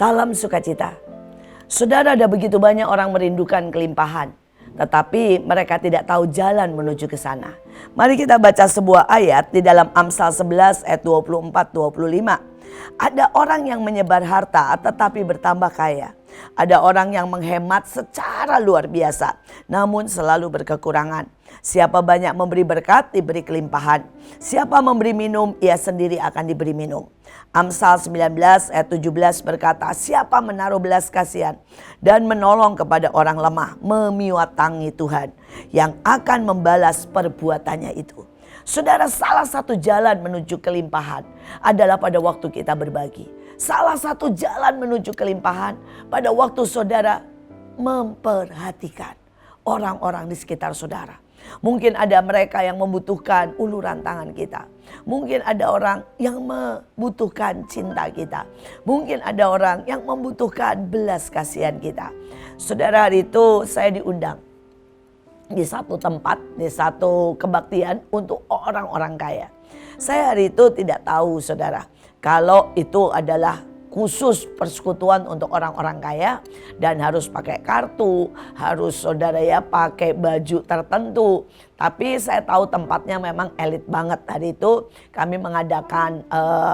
Salam sukacita. Saudara, ada begitu banyak orang merindukan kelimpahan, tetapi mereka tidak tahu jalan menuju ke sana. Mari kita baca sebuah ayat di dalam Amsal 11 ayat 24-25. Ada orang yang menyebar harta tetapi bertambah kaya. Ada orang yang menghemat secara luar biasa, namun selalu berkekurangan. Siapa banyak memberi berkat, diberi kelimpahan. Siapa memberi minum, ia sendiri akan diberi minum. Amsal 19 ayat 17 berkata, siapa menaruh belas kasihan dan menolong kepada orang lemah, memiwatangi Tuhan yang akan membalas perbuatannya itu. Saudara, salah satu jalan menuju kelimpahan adalah pada waktu kita berbagi. Salah satu jalan menuju kelimpahan pada waktu saudara memperhatikan orang-orang di sekitar saudara. Mungkin ada mereka yang membutuhkan uluran tangan kita. Mungkin ada orang yang membutuhkan cinta kita. Mungkin ada orang yang membutuhkan belas kasihan kita. Saudara, hari itu saya diundang di satu tempat, di satu kebaktian untuk orang-orang kaya. Saya hari itu tidak tahu, saudara, kalau itu adalah khusus persekutuan untuk orang-orang kaya dan harus pakai kartu, harus saudara ya pakai baju tertentu. Tapi saya tahu tempatnya memang elit banget. Hari itu kami mengadakan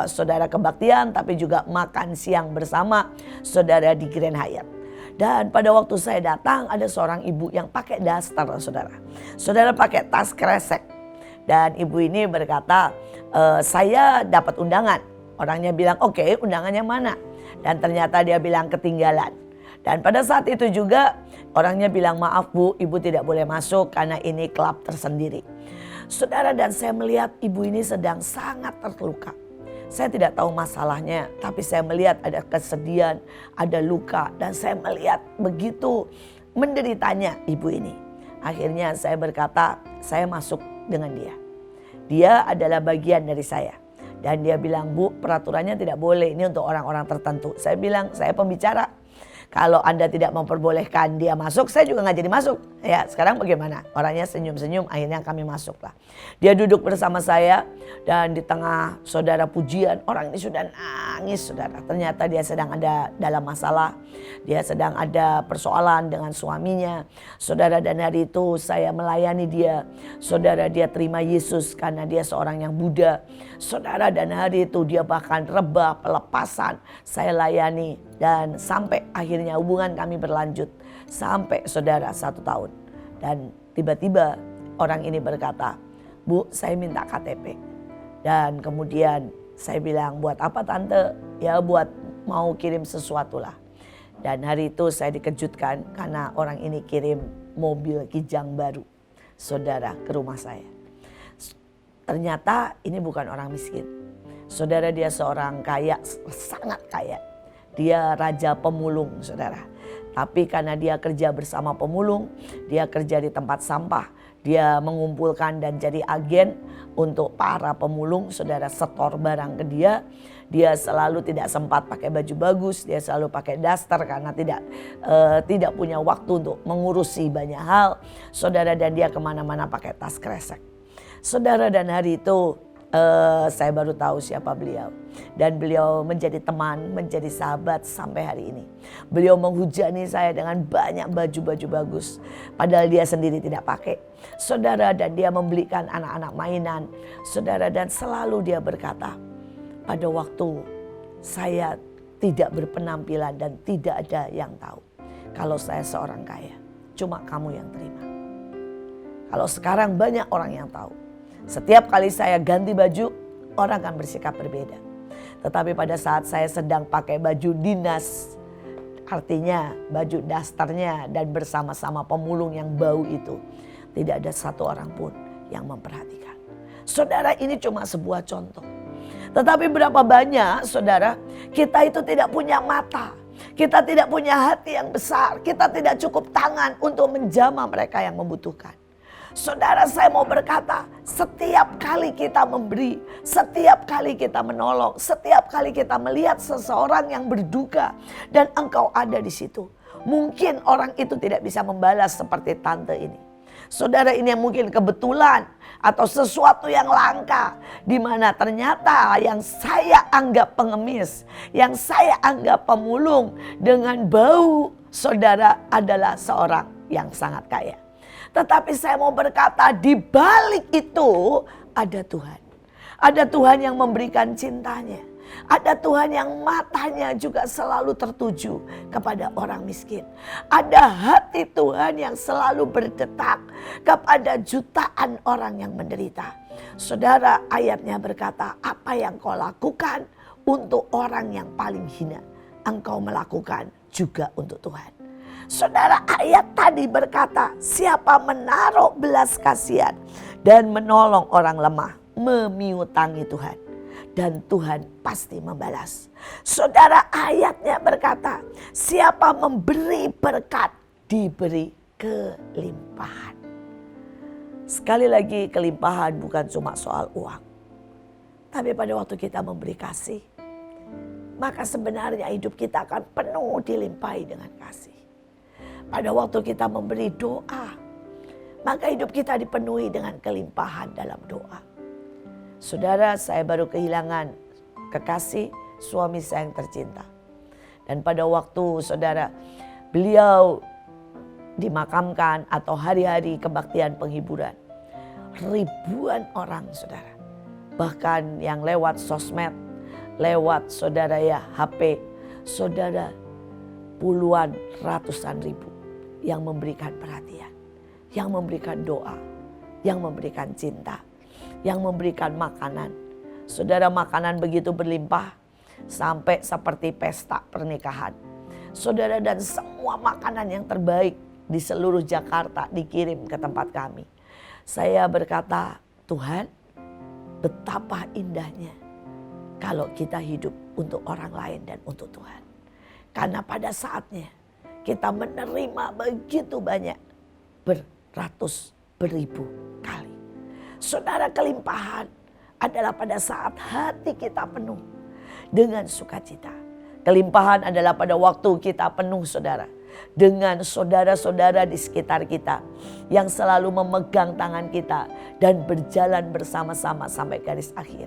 saudara kebaktian, tapi juga makan siang bersama saudara di Grand Hyatt. Dan pada waktu saya datang ada seorang ibu yang pakai daster, saudara. Saudara pakai tas kresek. Dan ibu ini berkata, saya dapat undangan. Orangnya bilang, oke, undangannya mana? Dan ternyata dia bilang ketinggalan. Dan pada saat itu juga orangnya bilang, maaf bu, ibu tidak boleh masuk karena ini klub tersendiri. Saudara, dan saya melihat ibu ini sedang sangat terluka. Saya tidak tahu masalahnya, tapi saya melihat ada kesedihan, ada luka. Dan saya melihat begitu menderitanya ibu ini. Akhirnya saya berkata, saya masuk dengan dia. Dia adalah bagian dari saya. Dan dia bilang, bu, peraturannya tidak boleh, ini untuk orang-orang tertentu. Saya bilang, saya pembicara. Kalau Anda tidak memperbolehkan dia masuk, saya juga nggak jadi masuk. Ya, sekarang bagaimana? Orangnya senyum-senyum, akhirnya kami masuklah. Dia duduk bersama saya dan di tengah saudara pujian, orang ini sudah nangis, saudara. Ternyata dia sedang ada dalam masalah. Dia sedang ada persoalan dengan suaminya. Saudara, dan hari itu saya melayani dia. Saudara, dia terima Yesus karena dia seorang yang Buddha. Saudara, dan hari itu dia bahkan rebah, pelepasan. Saya layani dan sampai akhirnya hubungan kami berlanjut. Sampai saudara 1 tahun. Dan tiba-tiba orang ini berkata, bu, saya minta KTP. Dan kemudian saya bilang, buat apa tante? Ya buat mau kirim sesuatu lah. Dan hari itu saya dikejutkan karena orang ini kirim mobil Kijang baru, saudara, ke rumah saya. Ternyata ini bukan orang miskin. Saudara, dia seorang kaya, sangat kaya. Dia raja pemulung, saudara. Tapi karena dia kerja bersama pemulung, dia kerja di tempat sampah. Dia mengumpulkan dan jadi agen untuk para pemulung, saudara, setor barang ke dia. Dia selalu tidak sempat pakai baju bagus, dia selalu pakai daster karena tidak punya waktu untuk mengurusi banyak hal. Saudara, dan dia kemana-mana pakai tas kresek. Saudara, dan hari itu saya baru tahu siapa beliau. Dan beliau menjadi teman, menjadi sahabat sampai hari ini. Beliau menghujani saya dengan banyak baju-baju bagus. Padahal dia sendiri tidak pakai. Saudara, dan dia membelikan anak-anak mainan. Saudara, dan selalu dia berkata, pada waktu saya tidak berpenampilan dan tidak ada yang tahu. Kalau saya seorang kaya, cuma kamu yang terima. Kalau sekarang banyak orang yang tahu. Setiap kali saya ganti baju, orang akan bersikap berbeda. Tetapi pada saat saya sedang pakai baju dinas, artinya baju dasternya dan bersama-sama pemulung yang bau itu, tidak ada satu orang pun yang memperhatikan. Saudara, ini cuma sebuah contoh. Tetapi berapa banyak, saudara, kita itu tidak punya mata. Kita tidak punya hati yang besar. Kita tidak cukup tangan untuk menjamah mereka yang membutuhkan. Saudara, saya mau berkata, setiap kali kita memberi, setiap kali kita menolong, setiap kali kita melihat seseorang yang berduka dan engkau ada di situ, mungkin orang itu tidak bisa membalas seperti tante ini. Saudara, ini yang mungkin kebetulan atau sesuatu yang langka, di mana ternyata yang saya anggap pengemis, yang saya anggap pemulung dengan bau, saudara adalah seorang yang sangat kaya. Tetapi saya mau berkata, di balik itu ada Tuhan. Ada Tuhan yang memberikan cintanya. Ada Tuhan yang matanya juga selalu tertuju kepada orang miskin. Ada hati Tuhan yang selalu berdetak kepada jutaan orang yang menderita. Saudara, ayatnya berkata, apa yang kau lakukan untuk orang yang paling hina, engkau melakukan juga untuk Tuhan. Saudara, ayat tadi berkata, siapa menaruh belas kasihan dan menolong orang lemah, memiutangi Tuhan, dan Tuhan pasti membalas. Saudara, ayatnya berkata, siapa memberi berkat, diberi kelimpahan. Sekali lagi, kelimpahan bukan cuma soal uang. Tapi pada waktu kita memberi kasih, maka sebenarnya hidup kita akan penuh dilimpahi dengan kasih. Pada waktu kita memberi doa, maka hidup kita dipenuhi dengan kelimpahan dalam doa. Saudara, saya baru kehilangan kekasih suami saya yang tercinta. Dan pada waktu saudara, beliau dimakamkan atau hari-hari kebaktian penghiburan, ribuan orang saudara, bahkan yang lewat sosmed, lewat saudara ya HP, saudara, puluhan ratusan ribu yang memberikan perhatian, yang memberikan doa, yang memberikan cinta, yang memberikan makanan. Saudara, makanan begitu berlimpah sampai seperti pesta pernikahan. Saudara, dan semua makanan yang terbaik di seluruh Jakarta dikirim ke tempat kami. Saya berkata, Tuhan, betapa indahnya kalau kita hidup untuk orang lain dan untuk Tuhan. Karena pada saatnya kita menerima begitu banyak, beratus, beribu kali. Saudara, kelimpahan adalah pada saat hati kita penuh dengan sukacita. Kelimpahan adalah pada waktu kita penuh, saudara, dengan saudara-saudara di sekitar kita yang selalu memegang tangan kita dan berjalan bersama-sama sampai garis akhir.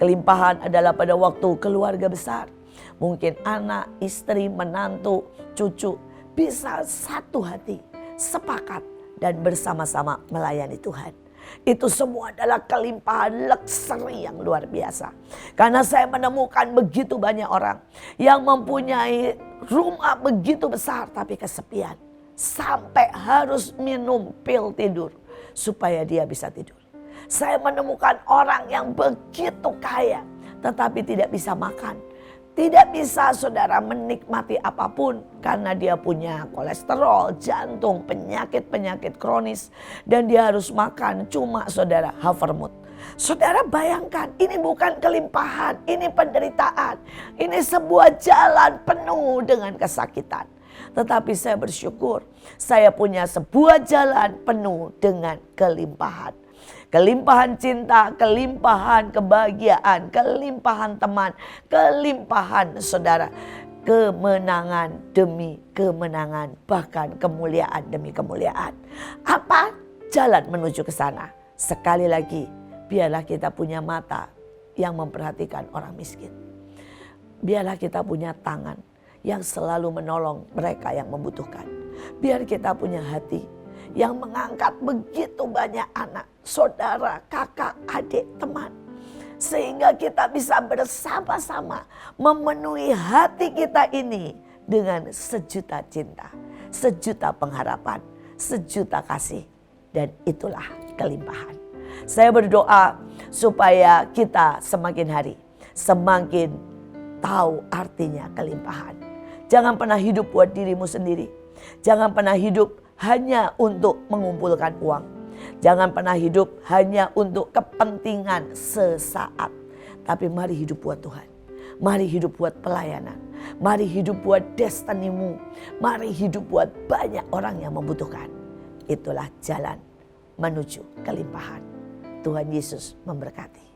Kelimpahan adalah pada waktu keluarga besar, mungkin anak, istri, menantu, cucu bisa satu hati, sepakat dan bersama-sama melayani Tuhan. Itu semua adalah kelimpahan luxury yang luar biasa. Karena saya menemukan begitu banyak orang yang mempunyai rumah begitu besar tapi kesepian. Sampai harus minum pil tidur supaya dia bisa tidur. Saya menemukan orang yang begitu kaya tetapi tidak bisa makan. Tidak bisa saudara menikmati apapun karena dia punya kolesterol, jantung, penyakit-penyakit kronis. Dan dia harus makan cuma saudara Havermut. Saudara bayangkan, ini bukan kelimpahan, ini penderitaan. Ini sebuah jalan penuh dengan kesakitan. Tetapi saya bersyukur saya punya sebuah jalan penuh dengan kelimpahan. Kelimpahan cinta, kelimpahan kebahagiaan, kelimpahan teman, kelimpahan saudara. Kemenangan demi kemenangan, bahkan kemuliaan demi kemuliaan. Apa jalan menuju ke sana? Sekali lagi, biarlah kita punya mata yang memperhatikan orang miskin. Biarlah kita punya tangan yang selalu menolong mereka yang membutuhkan. Biar kita punya hati yang mengangkat begitu banyak anak, saudara, kakak, adik, teman. Sehingga kita bisa bersama-sama memenuhi hati kita ini dengan sejuta cinta, sejuta pengharapan, sejuta kasih. Dan itulah kelimpahan. Saya berdoa supaya kita semakin hari semakin tahu artinya kelimpahan. Jangan pernah hidup buat dirimu sendiri. Jangan pernah hidup hanya untuk mengumpulkan uang. Jangan pernah hidup hanya untuk kepentingan sesaat. Tapi mari hidup buat Tuhan. Mari hidup buat pelayanan. Mari hidup buat destinimu. Mari hidup buat banyak orang yang membutuhkan. Itulah jalan menuju kelimpahan. Tuhan Yesus memberkati.